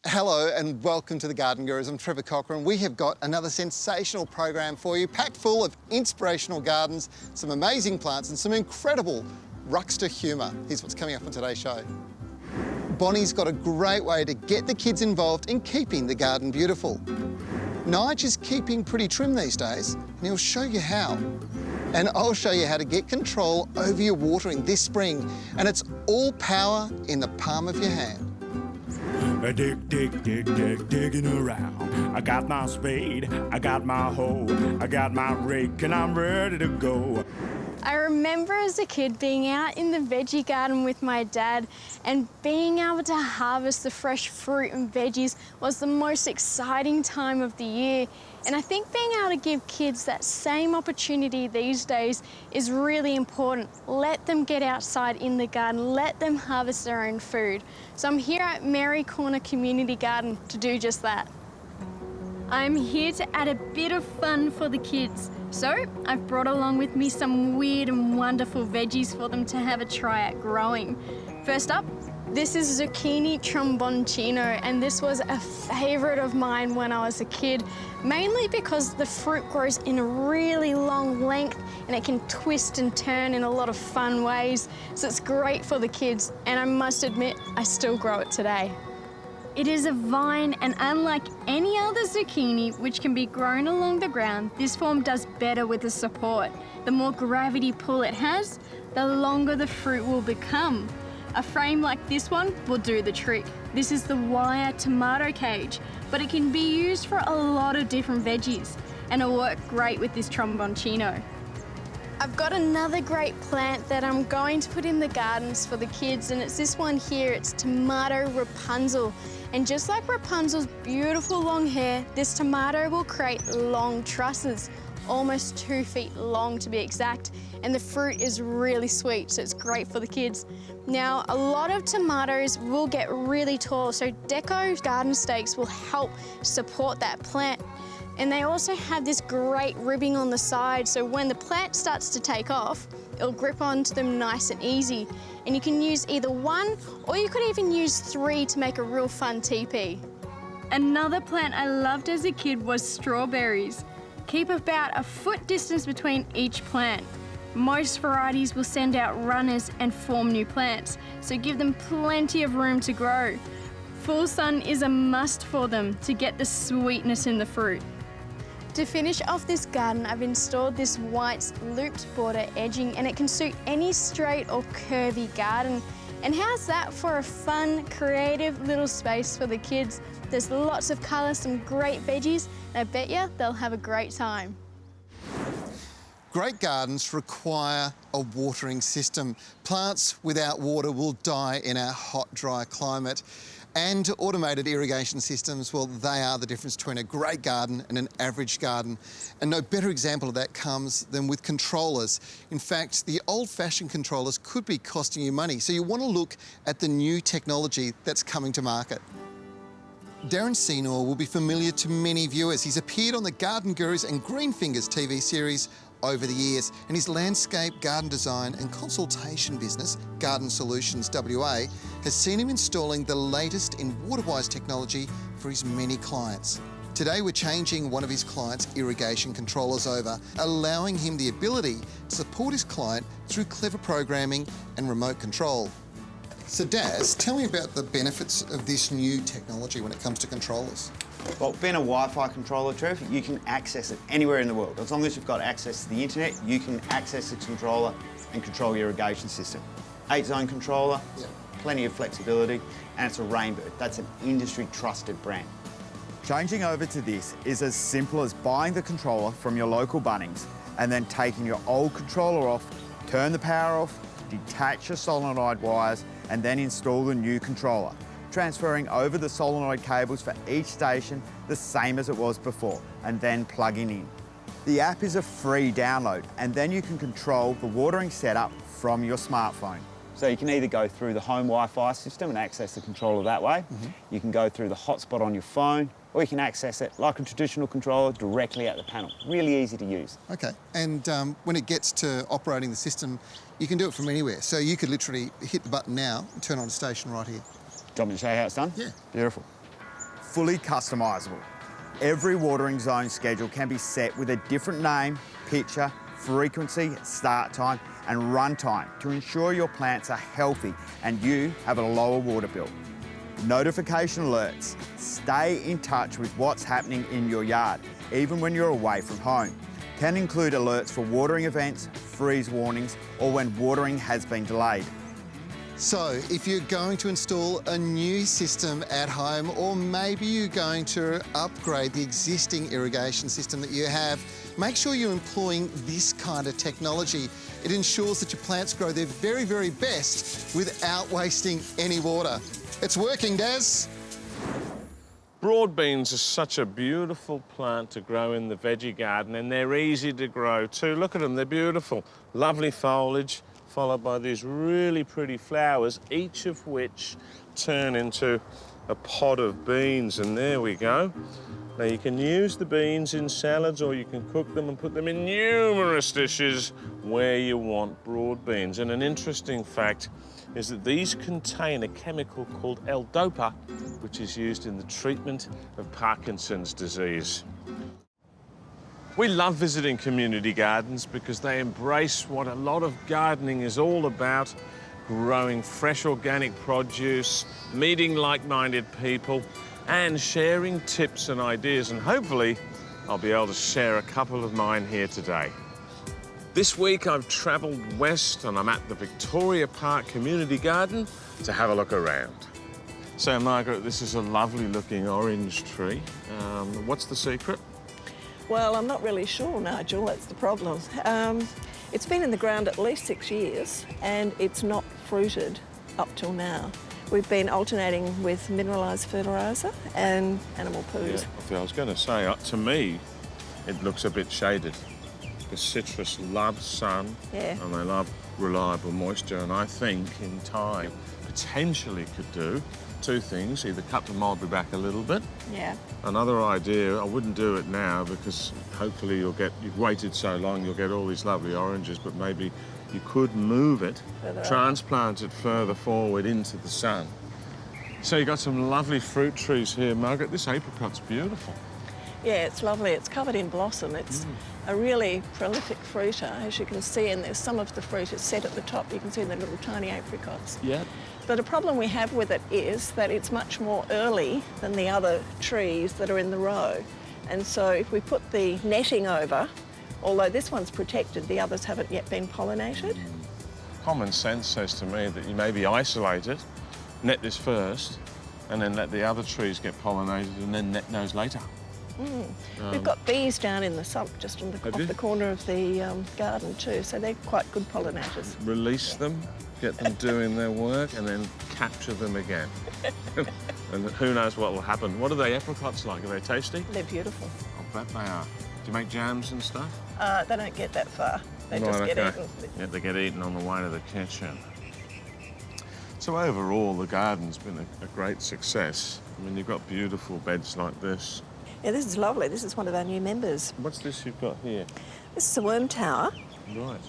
Hello and welcome to the Garden Gurus. I'm Trevor Cochrane. We have got another sensational program for you, packed full of inspirational gardens, some amazing plants and some incredible ruckster humour. Here's what's coming up on today's show. Bonnie's got a great way to get the kids involved in keeping the garden beautiful. Nige is keeping pretty trim these days and he'll show you how. And I'll show you how to get control over your watering this spring, and it's all power in the palm of your hand. Digging around. I got my spade, I got my hoe, I got my rake, and I'm ready to go. I remember as a kid being out in the veggie garden with my dad and being able to harvest the fresh fruit and veggies was the most exciting time of the year. And I think being able to give kids that same opportunity these days is really important. Let them get outside in the garden, let them harvest their own food. So I'm here at Mary Corner Community Garden to do just that. I'm here to add a bit of fun for the kids. So I've brought along with me some weird and wonderful veggies for them to have a try at growing. First up, this is zucchini tromboncino, and this was a favourite of mine when I was a kid, mainly because the fruit grows in a really long length and it can twist and turn in a lot of fun ways. So it's great for the kids, and I must admit, I still grow it today. It is a vine, and unlike any other zucchini, which can be grown along the ground, this form does better with the support. The more gravity pull it has, the longer the fruit will become. A frame like this one will do the trick. This is the wire tomato cage, but it can be used for a lot of different veggies, and it'll work great with this tromboncino. I've got another great plant that I'm going to put in the gardens for the kids, and it's this one here. It's tomato Rapunzel. And just like Rapunzel's beautiful long hair, this tomato will create long trusses, almost 2 feet long to be exact, and the fruit is really sweet, so it's great for the kids. Now, a lot of tomatoes will get really tall, so deco garden stakes will help support that plant. And they also have this great ribbing on the side, so when the plant starts to take off, it'll grip onto them nice and easy. And you can use either one, or you could even use 3 to make a real fun teepee. Another plant I loved as a kid was strawberries. Keep about a foot distance between each plant. Most varieties will send out runners and form new plants, so give them plenty of room to grow. Full sun is a must for them to get the sweetness in the fruit. To finish off this garden, I've installed this white looped border edging, and it can suit any straight or curvy garden. And how's that for a fun, creative little space for the kids? There's lots of colour, some great veggies, and I bet you they'll have a great time. Great gardens require a watering system. Plants without water will die in our hot, dry climate. And automated irrigation systems, well, they are the difference between a great garden and an average garden. And no better example of that comes than with controllers. In fact, the old-fashioned controllers could be costing you money, so you want to look at the new technology that's coming to market. Darren Senior will be familiar to many viewers. He's appeared on the Garden Gurus and Green Fingers TV series over the years, and his landscape garden design and consultation business, Garden Solutions WA, has seen him installing the latest in water-wise technology for his many clients. Today we're changing one of his clients' irrigation controllers over, allowing him the ability to support his client through clever programming and remote control. So Daz, tell me about the benefits of this new technology when it comes to controllers. Well, being a Wi-Fi controller, Trev, you can access it anywhere in the world. As long as you've got access to the internet, you can access the controller and control your irrigation system. 8-zone controller, plenty of flexibility, and it's a Rainbird. That's an industry-trusted brand. Changing over to this is as simple as buying the controller from your local Bunnings and then taking your old controller off, turn the power off, detach your solenoid wires, and then install the new controller, transferring over the solenoid cables for each station the same as it was before, and then plugging in. The app is a free download, and then you can control the watering setup from your smartphone. So you can either go through the home Wi-Fi system and access the controller that way. You can go through the hotspot on your phone, or you can access it like a traditional controller directly at the panel. Really easy to use. Okay, and when it gets to operating the system, you can do it from anywhere. So you could literally hit the button now and turn on a station right here. Do you want me to show you how it's done? Yeah. Beautiful. fully customisable. Every watering zone schedule can be set with a different name, picture, frequency, start time and run time to ensure your plants are healthy and you have a lower water bill. Notification alerts. Stay in touch with what's happening in your yard, even when you're away from home. Can include alerts for watering events, freeze warnings, or when watering has been delayed. So if you're going to install a new system at home, or maybe you're going to upgrade the existing irrigation system that you have, make sure you're employing this kind of technology. It ensures that your plants grow their very, very best without wasting any water. It's working, Des. Broad beans are such a beautiful plant to grow in the veggie garden, and they're easy to grow too. Look at them, they're beautiful. Lovely foliage, followed by these really pretty flowers, each of which turn into a pod of beans, and there we go. Now you can use the beans in salads, or you can cook them and put them in numerous dishes where you want broad beans. And an interesting fact is that these contain a chemical called L-Dopa, which is used in the treatment of Parkinson's disease. We love visiting community gardens because they embrace what a lot of gardening is all about: growing fresh organic produce, meeting like-minded people, and sharing tips and ideas. And hopefully, I'll be able to share a couple of mine here today. This week, I've travelled west and I'm at the Victoria Park Community Garden to have a look around. So, Margaret, this is a lovely-looking orange tree. What's the secret? Well, I'm not really sure, Nigel, that's the problem. It's been in the ground at least 6 years and it's not fruited up till now. We've been alternating with mineralised fertiliser and animal poos. Yeah, I was going to say, to me, it looks a bit shaded. The citrus loves sun and they love reliable moisture, and I think in time potentially could do two things: either cut the mulberry back a little bit. Yeah. Another idea, I wouldn't do it now because hopefully you've waited so long, you'll get all these lovely oranges, but maybe you could move it, transplant it further forward into the sun. So you've got some lovely fruit trees here, Margaret. This apricot's beautiful. Yeah, it's lovely. It's covered in blossom. It's a really prolific fruiter, as you can see, and there's some of the fruit is set at the top. You can see the little tiny apricots. Yeah. But a problem we have with it is that it's much more early than the other trees that are in the row. And so if we put the netting over, although this one's protected, the others haven't yet been pollinated. Common sense says to me that you maybe isolate it, net this first, and then let the other trees get pollinated, and then net those later. We've got bees down in the sump just on off the corner of the garden too, so they're quite good pollinators. Release them, get them doing their work, and then capture them again. And who knows what will happen. What are they apricots like? Are they tasty? They're beautiful. I bet they are. Do you make jams and stuff? They don't get that far. They just get eaten. Yeah, they get eaten on the way to the kitchen. So overall, the garden's been a great success. I mean, you've got beautiful beds like this. Yeah, this is lovely. This is one of our new members. What's this you've got here? This is a worm tower. Right.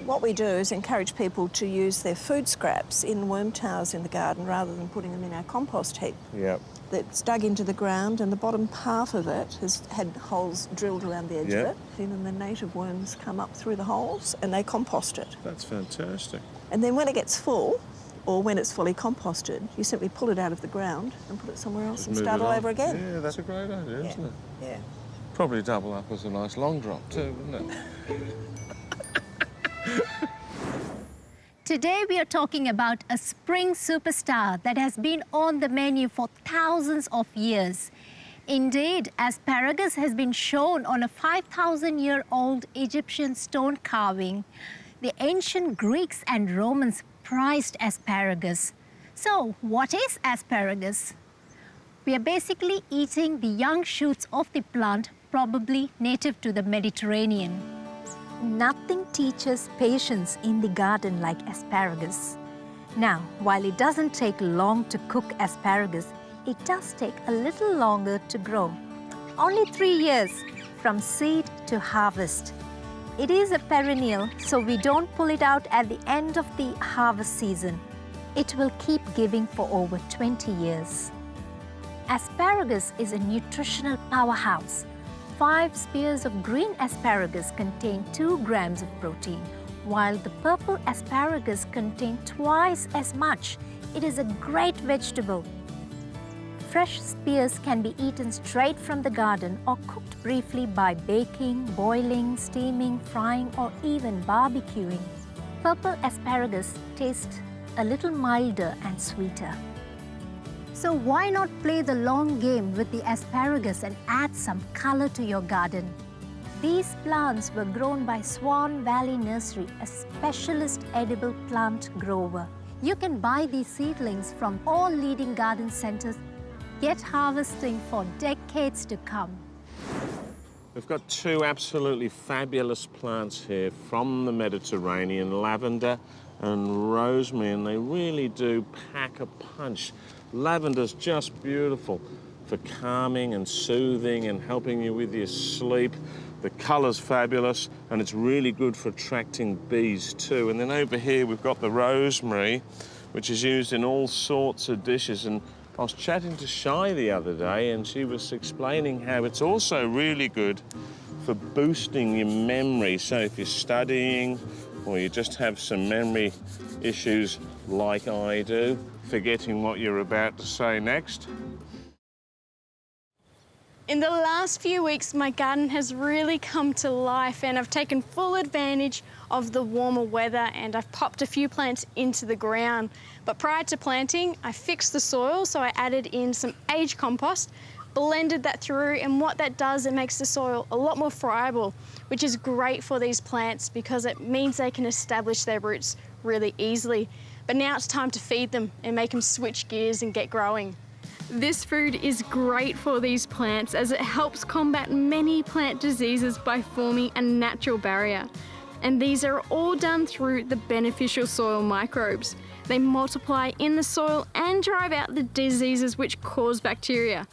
What we do is encourage people to use their food scraps in worm towers in the garden rather than putting them in our compost heap. Yep. That's dug into the ground, and the bottom half of it has had holes drilled around the edge of it. And then the native worms come up through the holes and they compost it. That's fantastic. And then when it gets full, or when it's fully composted, you simply pull it out of the ground and put it somewhere else and start all over again. Yeah, that's a great idea, isn't it? Yeah. Probably double up as a nice long drop too, wouldn't it? Today we are talking about a spring superstar that has been on the menu for thousands of years. Indeed, asparagus has been shown on a 5,000-year-old Egyptian stone carving. The ancient Greeks and Romans prized asparagus. So, what is asparagus? We are basically eating the young shoots of the plant, probably native to the Mediterranean. Nothing teaches patience in the garden like asparagus. Now, while it doesn't take long to cook asparagus, it does take a little longer to grow. Only 3 years from seed to harvest. It is a perennial, so we don't pull it out at the end of the harvest season. It will keep giving for over 20 years. Asparagus is a nutritional powerhouse. 5 spears of green asparagus contain 2 grams of protein, while the purple asparagus contain twice as much. It is a great vegetable. Fresh spears can be eaten straight from the garden or cooked briefly by baking, boiling, steaming, frying, or even barbecuing. Purple asparagus tastes a little milder and sweeter. So why not play the long game with the asparagus and add some color to your garden? These plants were grown by Swan Valley Nursery, a specialist edible plant grower. You can buy these seedlings from all leading garden centers. Get harvesting for decades to come. We've got 2 absolutely fabulous plants here from the Mediterranean, Lavender and Rosemary, and they really do pack a punch. Lavender's just beautiful for calming and soothing and helping you with your sleep. The colour's fabulous, and it's really good for attracting bees too. And then over here we've got the Rosemary, which is used in all sorts of dishes. And I was chatting to Shai the other day, and she was explaining how it's also really good for boosting your memory. So if you're studying or you just have some memory issues like I do, forgetting what you're about to say next. In the last few weeks, my garden has really come to life, and I've taken full advantage of the warmer weather, and I've popped a few plants into the ground. But prior to planting, I fixed the soil, so I added in some aged compost, blended that through, and what that does, it makes the soil a lot more friable, which is great for these plants because it means they can establish their roots really easily. But now it's time to feed them and make them switch gears and get growing. This food is great for these plants as it helps combat many plant diseases by forming a natural barrier. And these are all done through the beneficial soil microbes. They multiply in the soil and drive out the diseases which cause bacteria.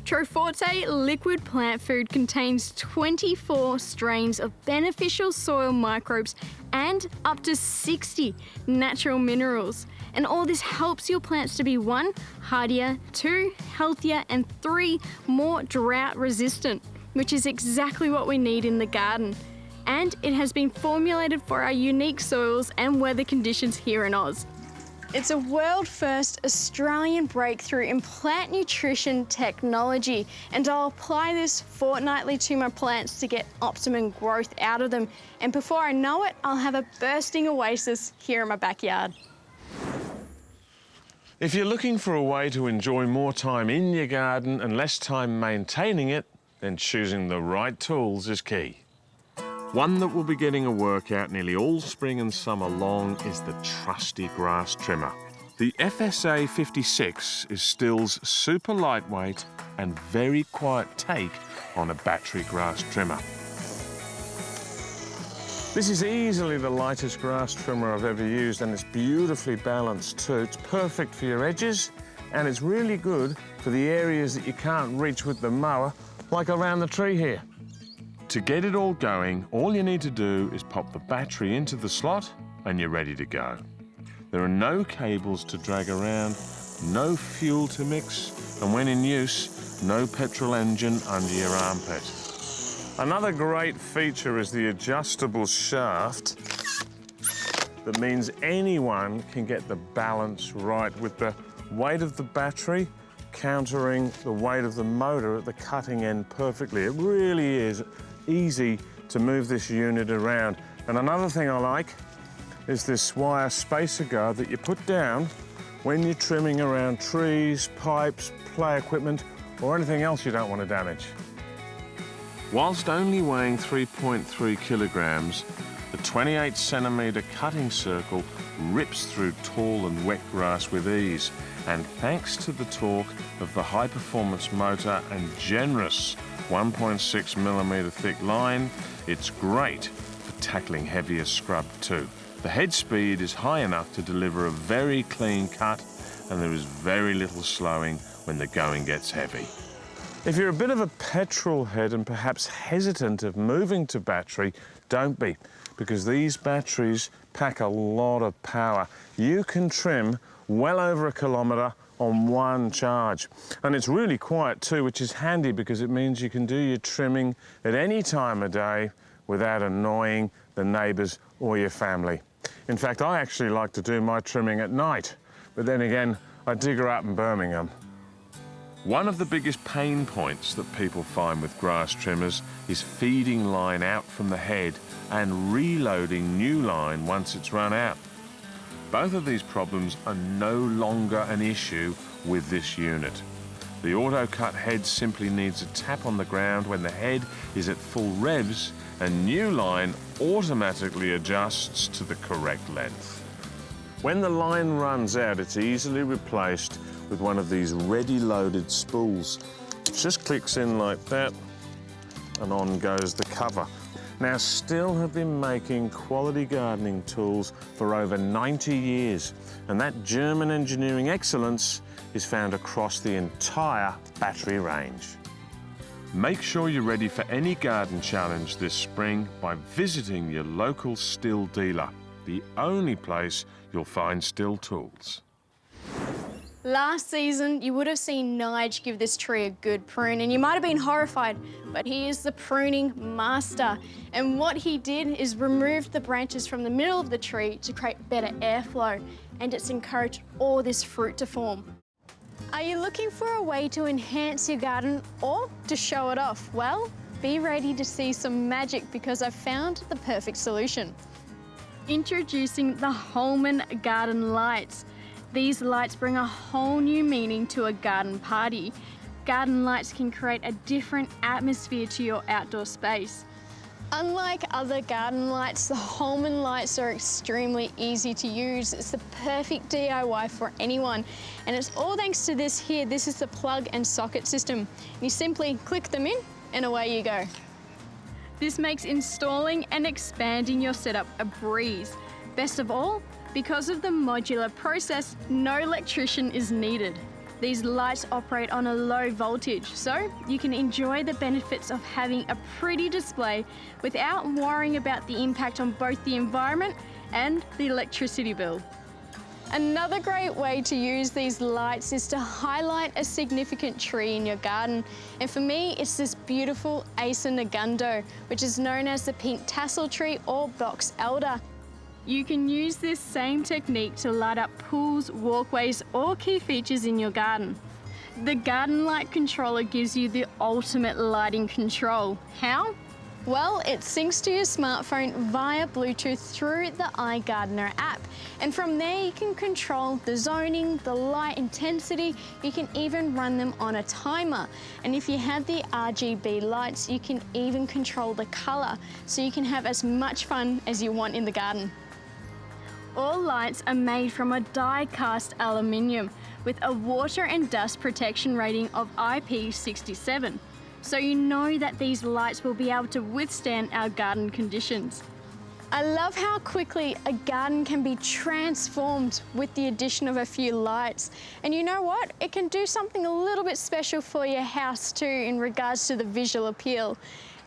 Troforte liquid plant food contains 24 strains of beneficial soil microbes and up to 60 natural minerals. And all this helps your plants to be 1, hardier, 2, healthier, and 3, more drought resistant, which is exactly what we need in the garden. And it has been formulated for our unique soils and weather conditions here in Oz. It's a world-first Australian breakthrough in plant nutrition technology, and I'll apply this fortnightly to my plants to get optimum growth out of them. And before I know it, I'll have a bursting oasis here in my backyard. If you're looking for a way to enjoy more time in your garden and less time maintaining it, then choosing the right tools is key. One that will be getting a workout nearly all spring and summer long is the trusty grass trimmer. The FSA 56 is Still's super lightweight and very quiet take on a battery grass trimmer. This is easily the lightest grass trimmer I've ever used, and it's beautifully balanced too. It's perfect for your edges, and it's really good for the areas that you can't reach with the mower, like around the tree here. To get it all going, all you need to do is pop the battery into the slot and you're ready to go. There are no cables to drag around, no fuel to mix, and when in use, no petrol engine under your armpit. Another great feature is the adjustable shaft. That means anyone can get the balance right with the weight of the battery countering the weight of the motor at the cutting end perfectly. It really is easy to move this unit around. And another thing I like is this wire spacer guard that you put down when you're trimming around trees, pipes, play equipment, or anything else you don't want to damage. Whilst only weighing 3.3 kilograms, the 28-centimetre cutting circle rips through tall and wet grass with ease. And thanks to the torque of the high-performance motor and generous 1.6mm thick line, it's great for tackling heavier scrub too. The head speed is high enough to deliver a very clean cut, and there is very little slowing when the going gets heavy. If you're a bit of a petrol head and perhaps hesitant of moving to battery, don't be, because these batteries pack a lot of power. You can trim well over 1 kilometre on one charge. And it's really quiet too, which is handy because it means you can do your trimming at any time of day without annoying the neighbours or your family. In fact, I actually like to do my trimming at night, but then again, I dig her up in Birmingham. One of the biggest pain points that people find with grass trimmers is feeding line out from the head and reloading new line once it's run out. Both of these problems are no longer an issue with this unit. The auto-cut head simply needs a tap on the ground when the head is at full revs, and new line automatically adjusts to the correct length. When the line runs out, it's easily replaced with one of these ready-loaded spools. It just clicks in like that, and on goes the cover. Now, Stihl have been making quality gardening tools for over 90 years, and that German engineering excellence is found across the entire battery range. Make sure you're ready for any garden challenge this spring by visiting your local Stihl dealer, the only place you'll find Stihl tools. Last season, you would have seen Nige give this tree a good prune, and you might have been horrified, but he is the pruning master. And what he did is remove the branches from the middle of the tree to create better airflow, and it's encouraged all this fruit to form. Are you looking for a way to enhance your garden or to show it off? Well, be ready to see some magic because I've found the perfect solution. Introducing the Holman Garden Lights. These lights bring a whole new meaning to a garden party. Garden lights can create a different atmosphere to your outdoor space. Unlike other garden lights, the Holman lights are extremely easy to use. It's the perfect DIY for anyone. And it's all thanks to this here. This is the plug and socket system. You simply click them in and away you go. This makes installing and expanding your setup a breeze. Best of all, because of the modular process, no electrician is needed. These lights operate on a low voltage, so you can enjoy the benefits of having a pretty display without worrying about the impact on both the environment and the electricity bill. Another great way to use these lights is to highlight a significant tree in your garden. And for me, it's this beautiful Acer Negundo, which is known as the pink tassel tree or box elder. You can use this same technique to light up pools, walkways, or key features in your garden. The Garden Light Controller gives you the ultimate lighting control. How? Well, it syncs to your smartphone via Bluetooth through the iGardener app. And from there you can control the zoning, the light intensity, you can even run them on a timer. And if you have the RGB lights, you can even control the colour, so you can have as much fun as you want in the garden. All lights are made from a die-cast aluminium with a water and dust protection rating of IP67. So you know that these lights will be able to withstand our garden conditions. I love how quickly a garden can be transformed with the addition of a few lights. And you know what? It can do something a little bit special for your house too in regards to the visual appeal.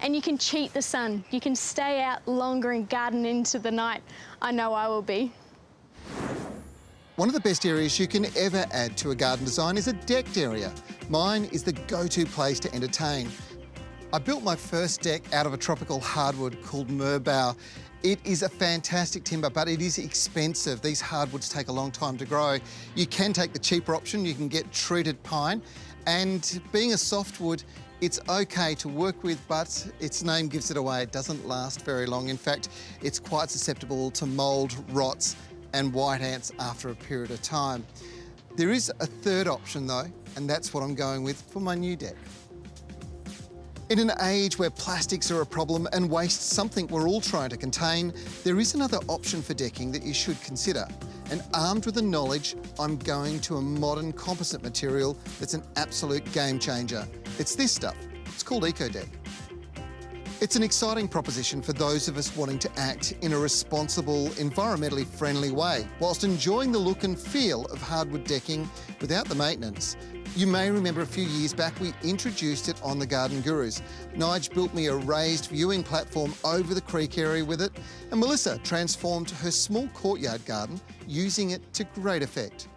And you can cheat the sun. You can stay out longer and garden into the night. I know I will be. One of the best areas you can ever add to a garden design is a decked area. Mine is the go-to place to entertain. I built my first deck out of a tropical hardwood called Merbau. It is a fantastic timber, but it is expensive. These hardwoods take a long time to grow. You can take the cheaper option. You can get treated pine. And being a softwood, it's okay to work with, but its name gives it away. It doesn't last very long. In fact, it's quite susceptible to mould, rots, and white ants after a period of time. There is a third option though, and that's what I'm going with for my new deck. In an age where plastics are a problem and waste something we're all trying to contain, there is another option for decking that you should consider. And armed with the knowledge, I'm going to a modern composite material that's an absolute game changer. It's this stuff. It's called EcoDeck. It's an exciting proposition for those of us wanting to act in a responsible, environmentally friendly way, whilst enjoying the look and feel of hardwood decking without the maintenance. You may remember a few years back we introduced it on the Garden Gurus. Nige built me a raised viewing platform over the creek area with it, and Melissa transformed her small courtyard garden using it to great effect.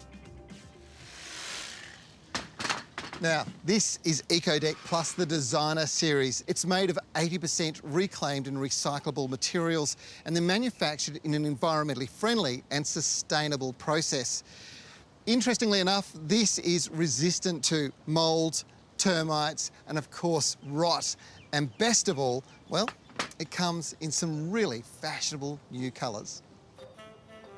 Now, this is EcoDeck Plus, the designer series. It's made of 80% reclaimed and recyclable materials, and they're manufactured in an environmentally friendly and sustainable process. Interestingly enough, this is resistant to mould, termites, and of course, rot. And best of all, well, it comes in some really fashionable new colours.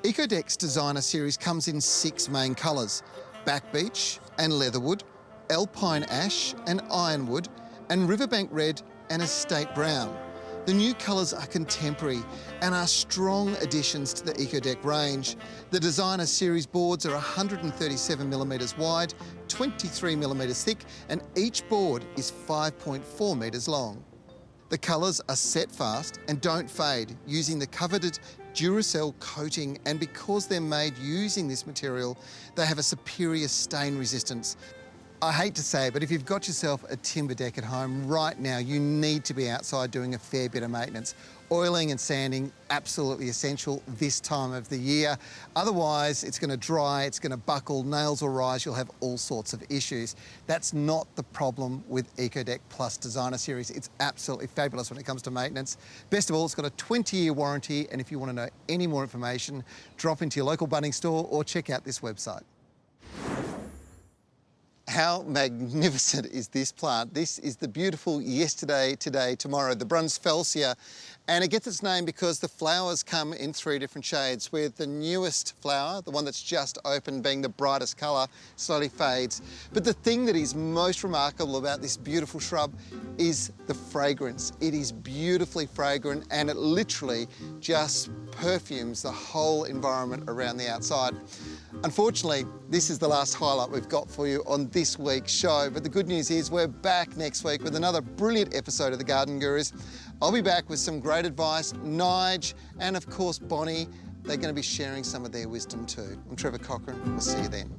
EcoDeck's designer series comes in 6 main colours: Back Beach and Leatherwood, Alpine Ash and Ironwood, and Riverbank Red and Estate Brown. The new colours are contemporary and are strong additions to the EcoDeck range. The designer series boards are 137mm wide, 23mm thick, and each board is 5.4 metres long. The colours are set fast and don't fade using the coveted Duracell coating, and because they're made using this material, they have a superior stain resistance. I hate to say it, but if you've got yourself a timber deck at home right now, you need to be outside doing a fair bit of maintenance. Oiling and sanding, absolutely essential this time of the year. Otherwise, it's going to dry, it's going to buckle, nails will rise, you'll have all sorts of issues. That's not the problem with EcoDeck Plus Designer Series. It's absolutely fabulous when it comes to maintenance. Best of all, it's got a 20-year warranty, and if you want to know any more information, drop into your local Bunnings store or check out this website. How magnificent is this plant? This is the beautiful Yesterday, Today, Tomorrow, the Brunsfelsia, and it gets its name because the flowers come in 3 different shades, with the newest flower, the one that's just opened, being the brightest colour, slowly fades. But the thing that is most remarkable about this beautiful shrub is the fragrance. It is beautifully fragrant, and it literally just perfumes the whole environment around the outside. Unfortunately, this is the last highlight we've got for you on this week's show, but the good news is we're back next week with another brilliant episode of The Garden Gurus. I'll be back with some great advice. Nige and of course Bonnie, they're going to be sharing some of their wisdom too. I'm Trevor Cochran. We'll see you then.